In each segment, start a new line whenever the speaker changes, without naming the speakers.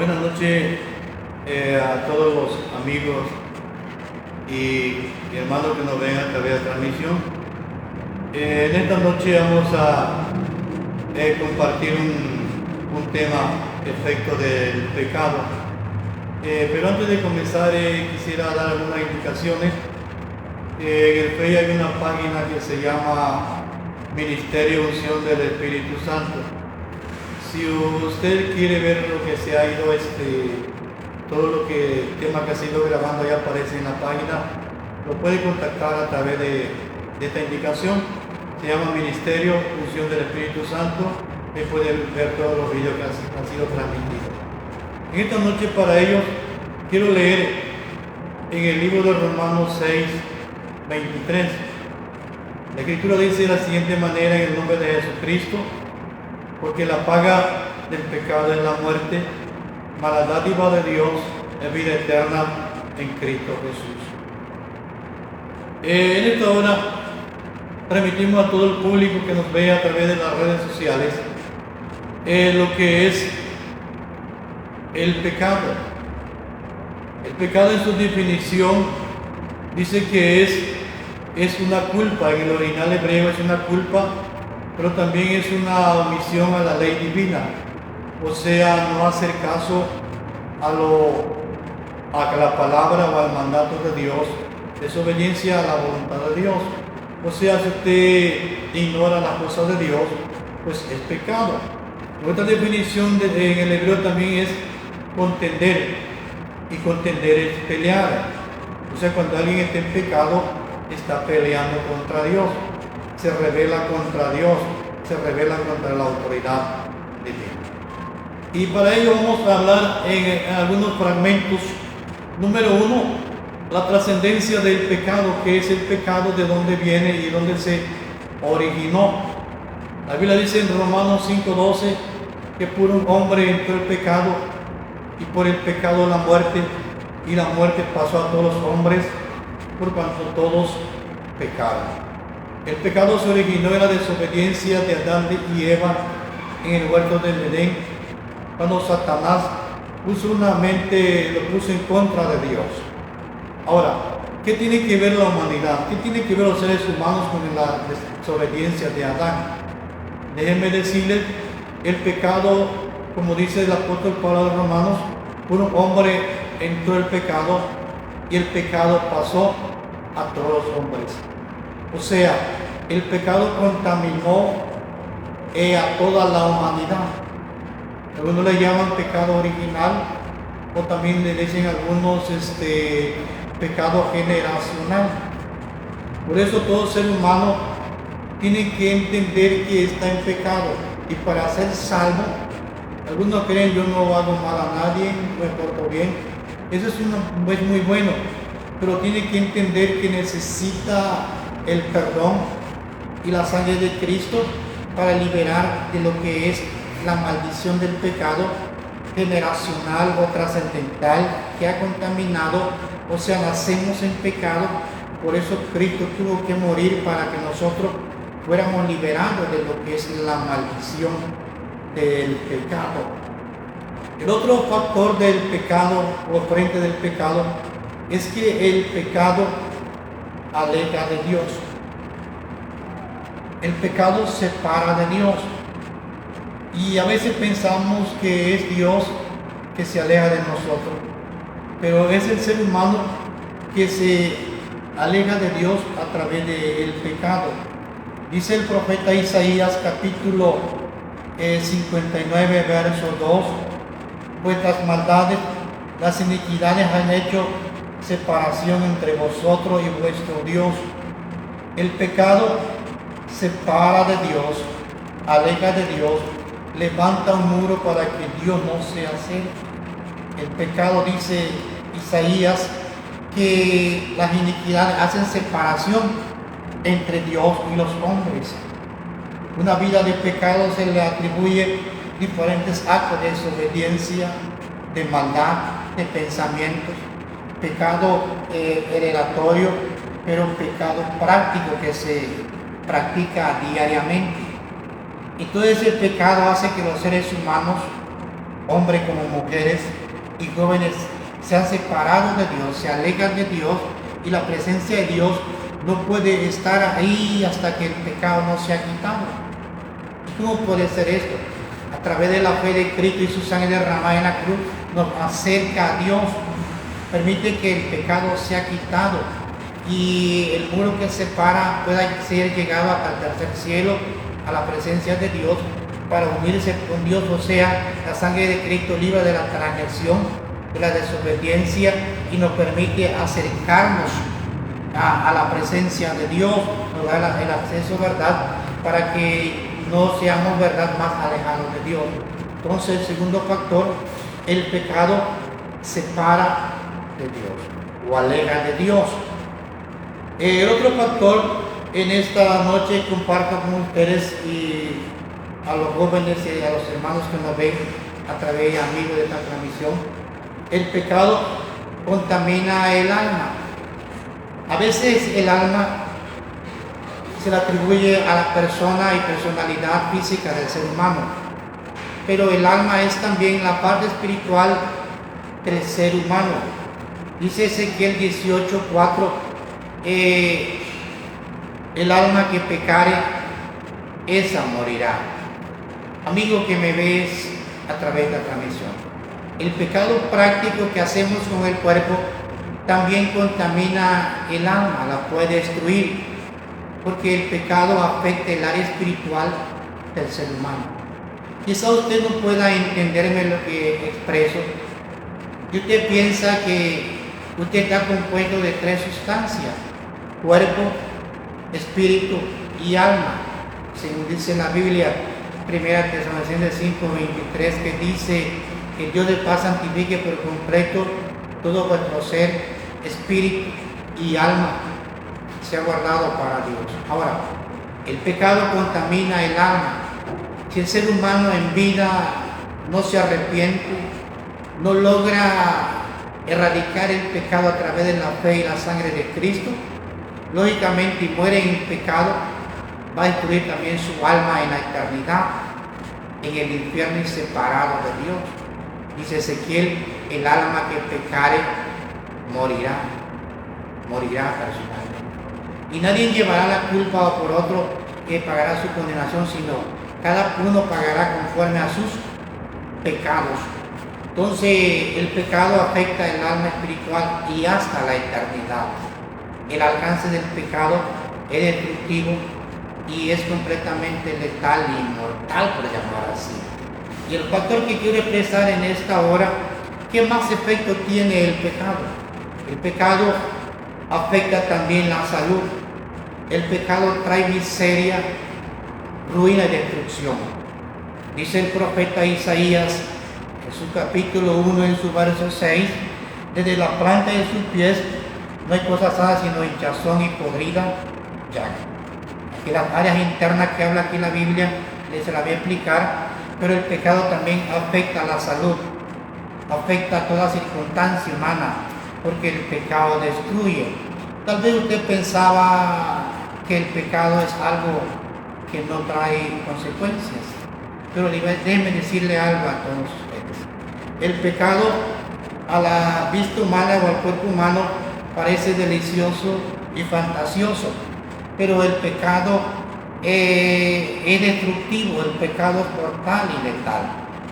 Buenas noches a todos los amigos y hermanos que nos ven a través de la transmisión. En esta noche vamos a compartir un tema, efecto del pecado. Pero antes de comenzar quisiera dar algunas indicaciones. En el Facebook hay una página que se llama Ministerio Unción del Espíritu Santo. Si usted quiere ver lo que se ha ido, todo lo que el tema que ha sido grabando ya aparece en la página, lo puede contactar a través de esta indicación. Se llama Ministerio Unción del Espíritu Santo y puede ver todos los videos que han sido transmitidos. En esta noche para ellos quiero leer en el libro de Romanos 6, 23. La Escritura dice de la siguiente manera: en el nombre de Jesucristo, porque la paga del pecado es la muerte, mas la dádiva de Dios es vida eterna en Cristo Jesús. En esta hora transmitimos a todo el público que nos ve a través de las redes sociales lo que es el pecado. El pecado, en su definición, dice que es una culpa. En el original hebreo es una culpa, pero también es una omisión a la ley divina, o sea, no hacer caso a la palabra o al mandato de Dios, desobediencia a la voluntad de Dios. O sea, si usted ignora las cosas de Dios, pues es pecado. Otra definición en el hebreo también es contender, y contender es pelear. O sea, cuando alguien está en pecado, está peleando contra Dios, se rebela contra Dios, se rebela contra la autoridad de Dios. Y para ello vamos a hablar en algunos fragmentos. Número 1, la trascendencia del pecado. ¿Qué es el pecado? ¿De dónde viene y dónde se originó? La Biblia dice en Romanos 5:12 que por un hombre entró el pecado, y por el pecado la muerte, y la muerte pasó a todos los hombres, por cuanto todos pecaron. El pecado se originó en la desobediencia de Adán y Eva en el huerto del Edén, cuando Satanás lo puso en contra de Dios. Ahora, ¿qué tiene que ver la humanidad? ¿Qué tiene que ver los seres humanos con la desobediencia de Adán? Déjenme decirles, el pecado, como dice el apóstol Pablo de Romanos, por un hombre entró el pecado, y el pecado pasó a todos los hombres. O sea, el pecado contaminó a toda la humanidad. Algunos le llaman pecado original, o también le dicen algunos pecado generacional. Por eso todo ser humano tiene que entender que está en pecado, y para ser salvo, algunos creen: yo no hago mal a nadie, me porto bien. Eso es muy bueno, pero tiene que entender que necesita el perdón y la sangre de Cristo para liberar de lo que es la maldición del pecado generacional o trascendental que ha contaminado. O sea, nacemos en pecado. Por eso Cristo tuvo que morir, para que nosotros fuéramos liberados de lo que es la maldición del pecado. El otro factor del pecado, o frente del pecado, es que el pecado aleja de Dios. El pecado separa de Dios. Y a veces pensamos que es Dios que se aleja de nosotros, pero es el ser humano que se aleja de Dios a través del pecado. Dice el profeta Isaías, capítulo 59, verso 2: vuestras maldades, las iniquidades han hecho separación entre vosotros y vuestro Dios. El pecado separa de Dios, aleja de Dios, levanta un muro para que Dios no se acerque. El pecado, dice Isaías, que las iniquidades hacen separación entre Dios y los hombres. Una vida de pecado se le atribuye diferentes actos de desobediencia, de maldad, de pensamientos, pecado heredatorio, pero pecado práctico que se practica diariamente. Y todo ese pecado hace que los seres humanos
hombres como mujeres y jóvenes, se han separado de Dios, se alejan de Dios, y la presencia de Dios no puede estar ahí hasta que el pecado no sea quitado. ¿Y cómo puede ser esto? A través de la fe de Cristo y su sangre derramada en la cruz, nos acerca a Dios, permite que el pecado sea quitado y el muro que separa pueda ser llegado hasta el tercer cielo, a la presencia de Dios, para unirse con Dios. O sea, la sangre de Cristo libra de la transgresión, de la desobediencia, y nos permite acercarnos a la presencia de Dios, nos da el acceso, ¿verdad?, para que no seamos, ¿verdad?, más alejados de Dios. Entonces, el segundo factor, el pecado separa de Dios o aleja de Dios. El otro factor, en esta noche comparto con ustedes y a los jóvenes y a los hermanos que nos ven a través de amigos de esta transmisión, el pecado contamina el alma. A veces el alma se le atribuye a la persona y personalidad física del ser humano, pero el alma es también la parte espiritual del ser humano. Dice Ezequiel 18:4, el alma que pecare, esa morirá. Amigo que me ves a través de la transmisión, el pecado práctico que hacemos con el cuerpo también contamina el alma, la puede destruir, porque el pecado afecta el área espiritual del ser humano. Quizá usted no pueda entenderme lo que expreso, y usted piensa que usted está compuesto de 3 sustancias: cuerpo, espíritu y alma, según dice la Biblia, 1 Tesalonicenses 5:23, que dice que el Dios de paz santifique por completo todo vuestro ser, espíritu y alma, sea guardado para Dios. Ahora, el pecado contamina el alma. Si el ser humano en vida no se arrepiente, no logra erradicar el pecado a través de la fe y la sangre de Cristo, lógicamente, y muere en el pecado, va a destruir también su alma en la eternidad, en el infierno y separado de Dios. Dice Ezequiel, el alma que pecare morirá personalmente. Y nadie llevará la culpa por otro que pagará su condenación, sino cada uno pagará conforme a sus pecados. Entonces, el pecado afecta el alma espiritual y hasta la eternidad. El alcance del pecado es destructivo y es completamente letal y mortal, por llamar así. Y el factor que quiero expresar en esta hora, ¿qué más efecto tiene el pecado? El pecado afecta también la salud. El pecado trae miseria, ruina y destrucción. Dice el profeta Isaías en su capítulo 1, en su verso 6, desde la planta de sus pies no hay cosa sana sino hinchazón y podrida llaga. Aquí las áreas internas que habla aquí la Biblia, les la voy a explicar, pero el pecado también afecta a la salud, afecta a toda circunstancia humana, porque el pecado destruye. Tal vez usted pensaba que el pecado es algo que no trae consecuencias, pero déjenme decirle algo a todos ustedes. El pecado a la vista humana o al cuerpo humano parece delicioso y fantasioso, pero el pecado es destructivo, el pecado es mortal y letal.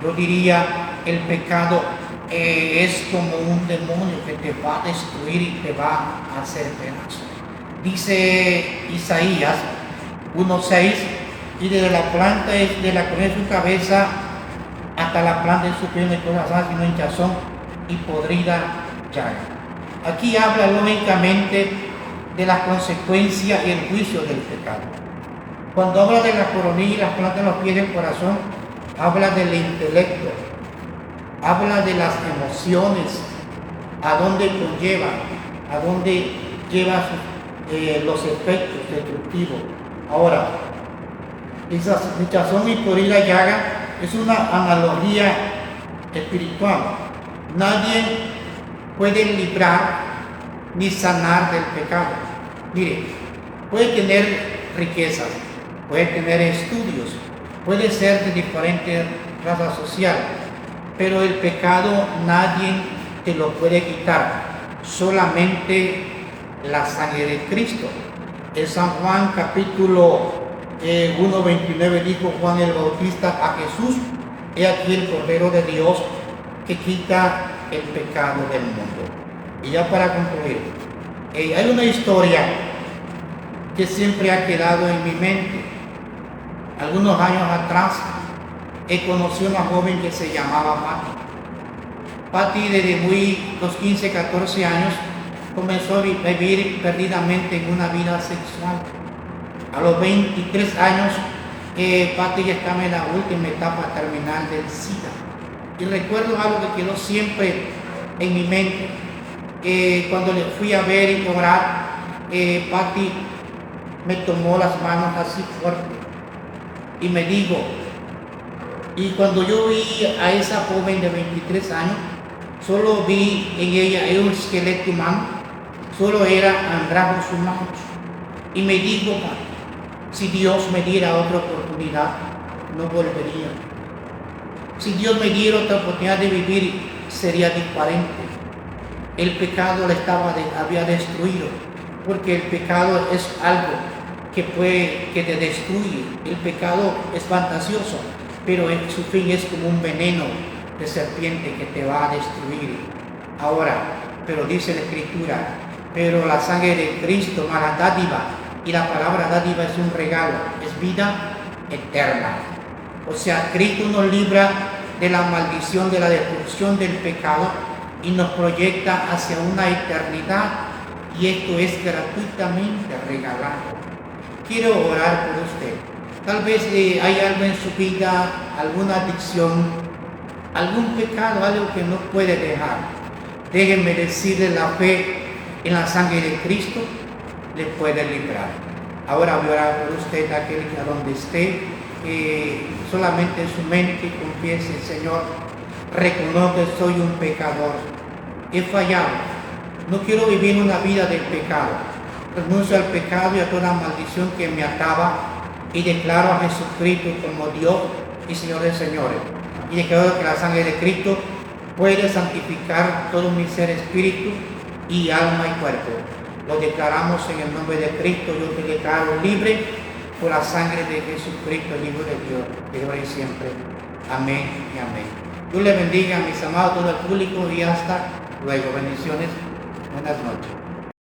Yo diría, el pecado es como un demonio que te va a destruir y te va a hacer pedazos. Dice Isaías 1:6, y desde la planta de la corona de su cabeza hasta la planta de su pie no hay cosa sana sino hinchazón y podrida llaga. Aquí habla lógicamente de las consecuencias y el juicio del pecado. Cuando habla de la coronilla y las plantas de los pies del corazón, habla del intelecto, habla de las emociones, a dónde conlleva, a dónde lleva los efectos destructivos. Ahora, esa hinchazón y podrida llaga es una analogía espiritual. Nadie puede librar ni sanar del pecado. Mire, puede tener riquezas, puede tener estudios, puede ser de diferentes razas sociales, pero el pecado nadie te lo puede quitar, solamente la sangre de Cristo. En San Juan capítulo 1:29 dijo Juan el Bautista a Jesús: he aquí el Cordero de Dios que quita el pecado del mundo. Y ya para concluir, hay una historia que siempre ha quedado en mi mente. Algunos años atrás conocí a una joven que se llamaba Patti. Patti desde los 15, 14 años comenzó a vivir perdidamente en una vida sexual. A los 23 años, Patti ya estaba en la última etapa terminal del SIDA. Y recuerdo algo que quedó siempre en mi mente. Cuando le fui a ver y orar, Patti me tomó las manos así fuerte y me dijo, y cuando yo vi a esa joven de 23 años, solo vi en ella un esqueleto humano, solo era andrajos humanos. Y me dijo: si Dios me diera otra oportunidad, no volvería. Si Dios me diera otra oportunidad de vivir, sería diferente. El pecado le había destruido, porque el pecado es algo que te destruye. El pecado es fantasioso, pero su fin es como un veneno de serpiente que te va a destruir. Ahora, pero dice la Escritura, pero la sangre de Cristo, la dádiva, y la palabra dádiva es un regalo, es vida eterna. O sea, Cristo nos libra de la maldición, de la destrucción del pecado y nos proyecta hacia una eternidad, y esto es gratuitamente regalado. Quiero orar por usted. Tal vez hay algo en su vida, alguna adicción, algún pecado, algo que no puede dejar. Déjenme decirle, la fe en la sangre de Cristo le puede librar. Ahora voy a orar por usted, aquel que a donde esté, solamente en su mente confiese: Señor, reconozco que soy un pecador, he fallado, no quiero vivir una vida del pecado, renuncio al pecado y a toda maldición que me ataba, y declaro a Jesucristo como Dios y Señor de señores, y declaro que la sangre de Cristo puede santificar todo mi ser, espíritu y alma y cuerpo. Lo declaramos en el nombre de Cristo. Yo te declaro libre por la sangre de Jesucristo, el Hijo de Dios, de ahora y siempre. Amén y amén. Dios le bendiga, mis amados, todo el público, y hasta luego. Bendiciones. Buenas noches.